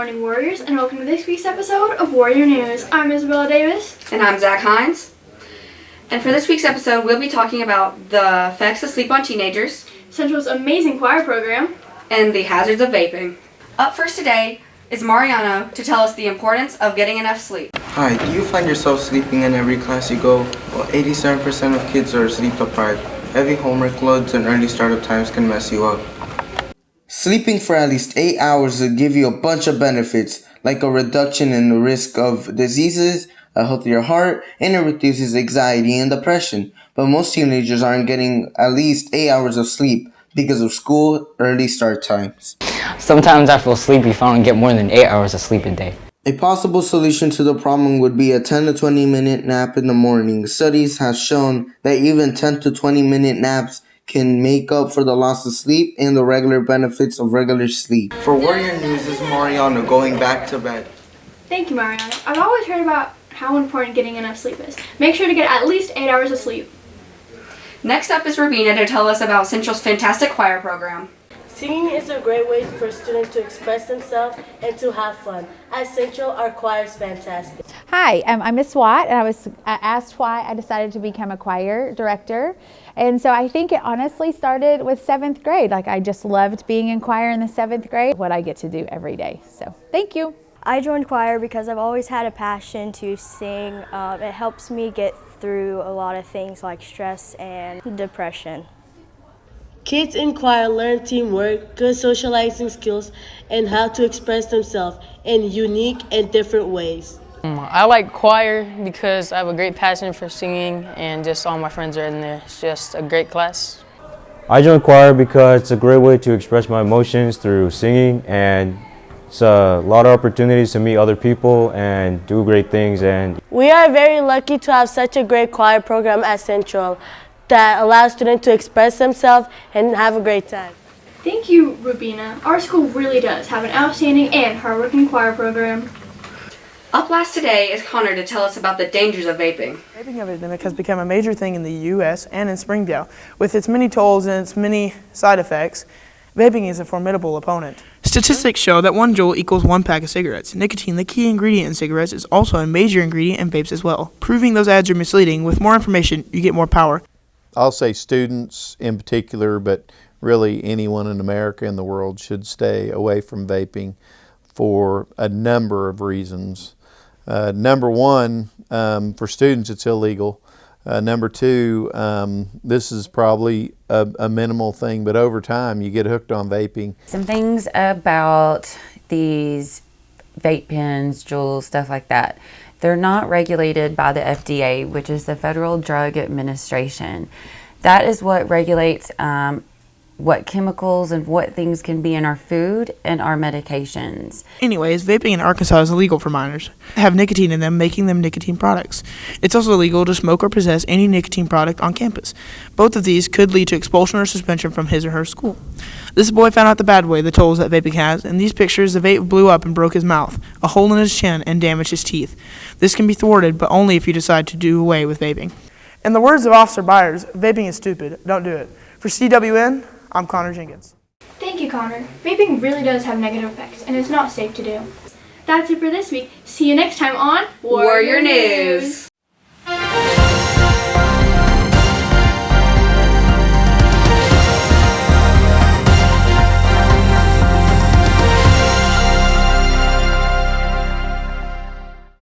morning, Warriors, and welcome to this week's episode of Warrior News. I'm Isabella Davis. And I'm Zach Hines. And for this week's episode, we'll be talking about the effects of sleep on teenagers, Central's amazing choir program, and the hazards of vaping. Up first today is Mariano to tell us the importance of getting enough sleep. Hi, do you find yourself sleeping in every class you go? Well, 87% of kids are asleep deprived. Heavy homework loads and early startup times can mess you up. Sleeping for at least 8 hours will give you a bunch of benefits, like a reduction in the risk of diseases, a healthier heart, and it reduces anxiety and depression. But most teenagers aren't getting at least 8 hours of sleep because of school early start times. Sometimes I feel sleepy if I don't get more than 8 hours of sleep a day. A possible solution to the problem would be a 10 to 20 minute nap in the morning. Studies have shown that even 10 to 20 minute naps can make up for the loss of sleep and the regular benefits of regular sleep. For Warrior News, this is Mariano going back to bed. Thank you, Mariano. I've always heard about how important getting enough sleep is. Make sure to get at least 8 hours of sleep. Next up is Rubina to tell us about Central's fantastic choir program. Singing is a great way for students to express themselves and to have fun. At Central, our choir is fantastic. Hi, I'm Miss Watt, and I was asked why I decided to become a choir director. And so I think it honestly started with 7th grade. Like, I just loved being in choir in the 7th grade, what I get to do every day. So thank you. I joined choir because I've always had a passion to sing. It helps me get through a lot of things like stress and depression. Kids in choir learn teamwork, good socializing skills, and how to express themselves in unique and different ways. I like choir because I have a great passion for singing and just all my friends are in there. It's just a great class. I joined choir because it's a great way to express my emotions through singing, and it's a lot of opportunities to meet other people and do great things. And we are very lucky to have such a great choir program at Central that allows students to express themselves and have a great time. Thank you, Rubina. Our school really does have an outstanding and hardworking choir program. Up last today is Connor to tell us about the dangers of vaping. The vaping epidemic has become a major thing in the U.S. and in Springdale. With its many tolls and its many side effects, vaping is a formidable opponent. Statistics show that 1 joule equals 1 pack of cigarettes. Nicotine, the key ingredient in cigarettes, is also a major ingredient in vapes as well. Proving those ads are misleading, with more information, you get more power. I'll say students in particular, but really anyone in America and the world should stay away from vaping for a number of reasons. Number one, for students it's illegal. Number two, this is probably a minimal thing, but over time you get hooked on vaping. Some things about these vape pens, Juuls, stuff like that. They're not regulated by the FDA, which is the Federal Drug Administration. That is what regulates what chemicals and what things can be in our food and our medications. Anyways, vaping in Arkansas is illegal for minors. They have nicotine in them, making them nicotine products. It's also illegal to smoke or possess any nicotine product on campus. Both of these could lead to expulsion or suspension from his or her school. This boy found out the bad way, the tolls that vaping has. In these pictures, the vape blew up and broke his mouth, a hole in his chin, and damaged his teeth. This can be thwarted, but only if you decide to do away with vaping. In the words of Officer Byers, vaping is stupid. Don't do it. For CWN, I'm Connor Jenkins. Thank you, Connor. Vaping really does have negative effects, and it's not safe to do. That's it for this week. See you next time on Warrior News.